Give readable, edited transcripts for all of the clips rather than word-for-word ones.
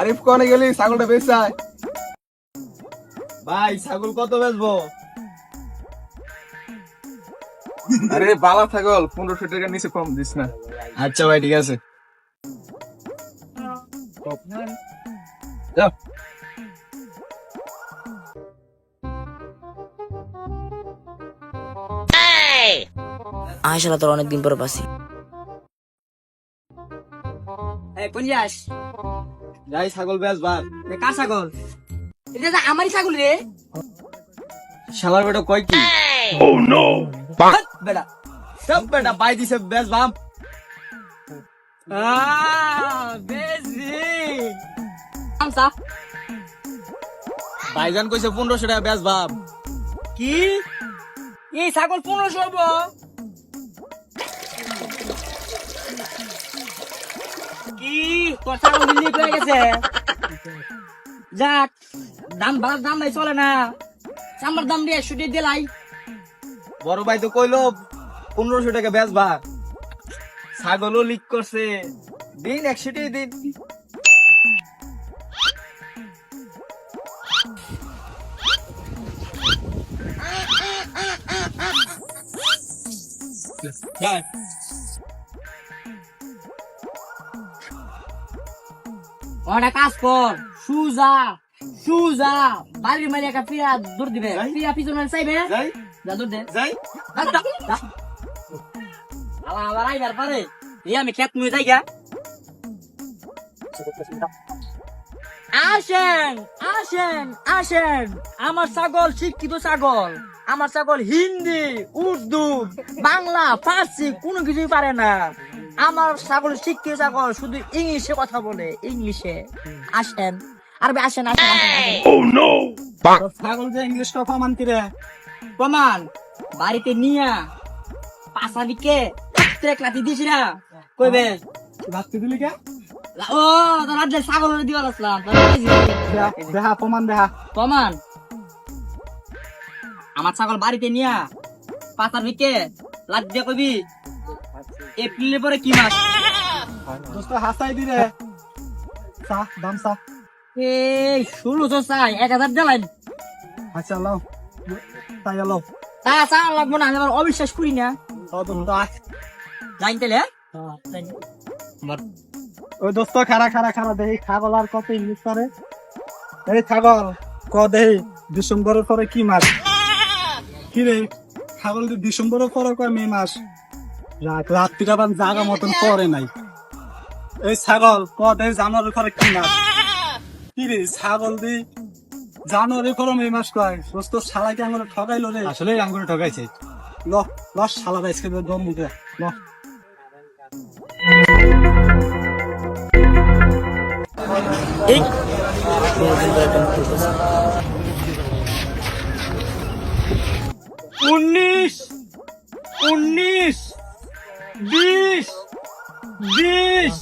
আরিফ কোনে গেলি ছাগলটা বেচায়? ভাই ছাগল কত বেচবো? আরে বালা ছাগল 1500 টাকার নিচে কম দিস না। আচ্ছা ভাই ঠিক আছে। যাও। আয়শালা তোর অনেকদিন পরে পাচ্ছি। কোন যাস? যাই ছাগল বেচবার। কার ছাগল? এটা তো আমারই ছাগল রে। শালার বেটা কয় কি? হাট, বেটা সব বেটা পাই দিছে বেচবাম। বেশি আমসা ভাইজান কইছে 1500 টাকা বেচবাম। কি এই ছাগল 1500 হবো? কি তোর ছাগল বিলি হয়ে গেছে? যাক দাম ভালো দাম নাই চলে না, চামড়ার দাম দিয়ে ছুটি দিলাই। বড় ভাই তো কইলো 1500 টাকা বেচবা। ছাগলও লিক করছে, দিন 100 টাকা দিন। ওটা কাজ কর, সুজা সুজা বাড়ির মাঝে একটা পিয়া দৌড় দিবে, পিয়া পিছনে চাইবে, যাই যা দৌড় দে। যাই আবার আইবার পারে এই আমি খেত মুই যাই গা। আসেন আসেন আসেন, আমার ছাগল শিক্ষিত ছাগল, আমার ছাগল হিন্দি উর্দু বাংলা ফার্সি কোনো কিছুই পারে না। আমার ছাগল শিক্ষিত ছাগল, শুধু ইংলিশে কথা বলে, ইংলিশে। আসেন আরবে আসেন আসেন আসেন। ছাগল যে ইংলিশ কথা মানতি রে। প্রমাণ বাড়িতে নিয়া পাশা দিকে লাঠি দিছি না কইবে ভাবতে দিলি কে? ও তোর রাজ্যে ছাগল দিবার আসলাম দেহা প্রমাণ দেহা। প্রমাণ আমার ছাগল বাড়িতে নিয়া পাতার দিকে লাঠ দিয়ে কবি এপ্রিলের পরে কি মাস? দোস্ত হাসাই দি রে। চা দাম চা। এই 1600 চাই 1000 দিলেন। আচ্ছা লাও তাই লাও। তা চা লাগবো না, আমি আবার অবিশ্বাস করি না। জানতেলে ওই দোস্ত খারা খারা খারা দেই ছাগল আর কত ইংলিশ পারে। এই ছাগল ক দেই ডিসেম্বরের পরে কি মাস? কি রে ছাগল ডিসেম্বরের পরে কয় মে মাস? রাত্রিটা বান জাগা মতন পরে নাই। এই ছাগল ক দেই জানুয়ারির পরে কি মাস? কি রে ছাগল দি জানুয়ারির পরে মে মাস কয়? দোস্ত শালাকে আঙুলে ঠকাইলো রে। আসলে আঙুলে ঠকাইছে। ল লস শালা আজকে দম মুখে ল। এই 19 19 20 20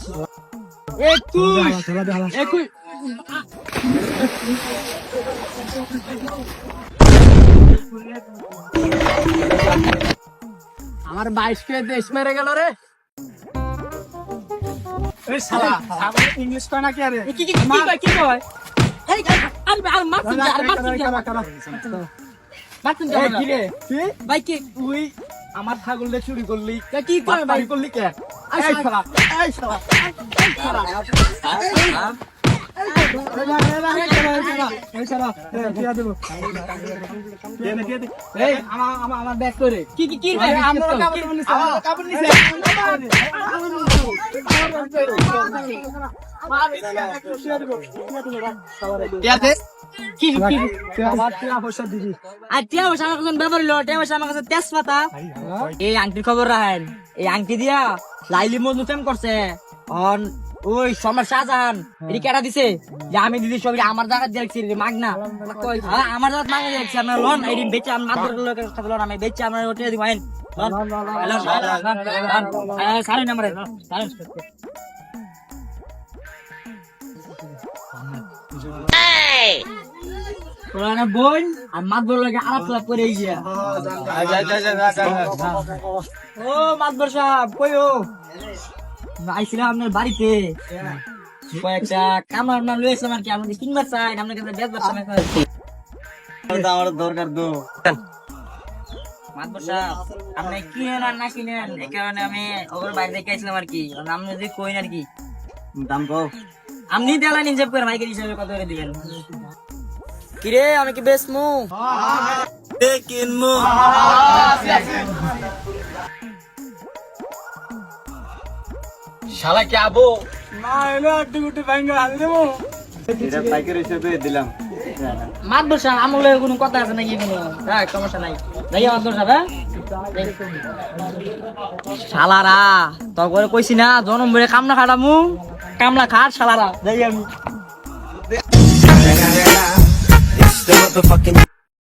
21 21 আমার 22 কে দেশ মেরে গেল রে। এই শালা ছাগল ইংলিশ কয় না কি আরে? কি কয়? এই আর মারছিস কি রে ভাই কি তুই আমার ছাগলটা চুরি করলি? কি করে ভাই? করলি কে? এই এই শালা এই শালা এই শালা এই আমার ব্যাগ করে কি ভাই? আমরা কাপড় নিছে কি আমার টিয়া পয়সা দিবি। আর টিয়া পয়সা আমার কাছে ব্যবহার হলো, টিয়া পয়সা আমার কাছে তেজপাতা। এই আংটির খবর রাখেন, এই আংটি দিয়া লাইলি মজনু প্রেম করছে। ওই সমর শাহজাহান এটি কেটা দিছে যে আমি দিদি সব আমার জায়গা দেখছি মাগনা, আমার জায়গা মাগনা দেখছি। আপনার লোন এই বেচে আমি মাত্র লোকের সাথে লোন আমি বেচে আপনার ওটা দিব আইন সাড়ে নাম্বারে বোন আর মাতবর লাগে আলাপ লাভ করে গিয়া। ও মাতবর সাহেব কই ও? আইছিলাম আপনার বাড়িতে, কয়েকটা কামার মাল লয়েছিলাম আর কি, আমাকে কিনবার চাই, আপনার কাছে বেচবার চাই। আমার দরকার তো মাতবর সাহেব, আপনি কিনেন আর না কিনেন, এই কারণে আমি ওর বাইরে দেখে আসলাম আর কি। আপনি যদি কইন আর কি, দাম কও। আপনি দেলা হিসাব করে মাইকের হিসাবে কত করে দিবেন? কিরে আমি কি বেচমু? কিনবো শালা কি আবো না এলো আড্ডি গুটি ভাঙ্গা হাল দেবো। এটা পাইকারি হিসেবে দিলাম। মাতবর সাহেব, আমার লগে কোনো কথা আছে নাকি? কোনো হ্যাঁ সমস্যা নাই, যাই মাতবর সাহেব। হ্যাঁ শালারা তোর করে কইছি না, জনম বেড়ে কামলা খাটামু, কামলা খাট শালারা, যাই আমি।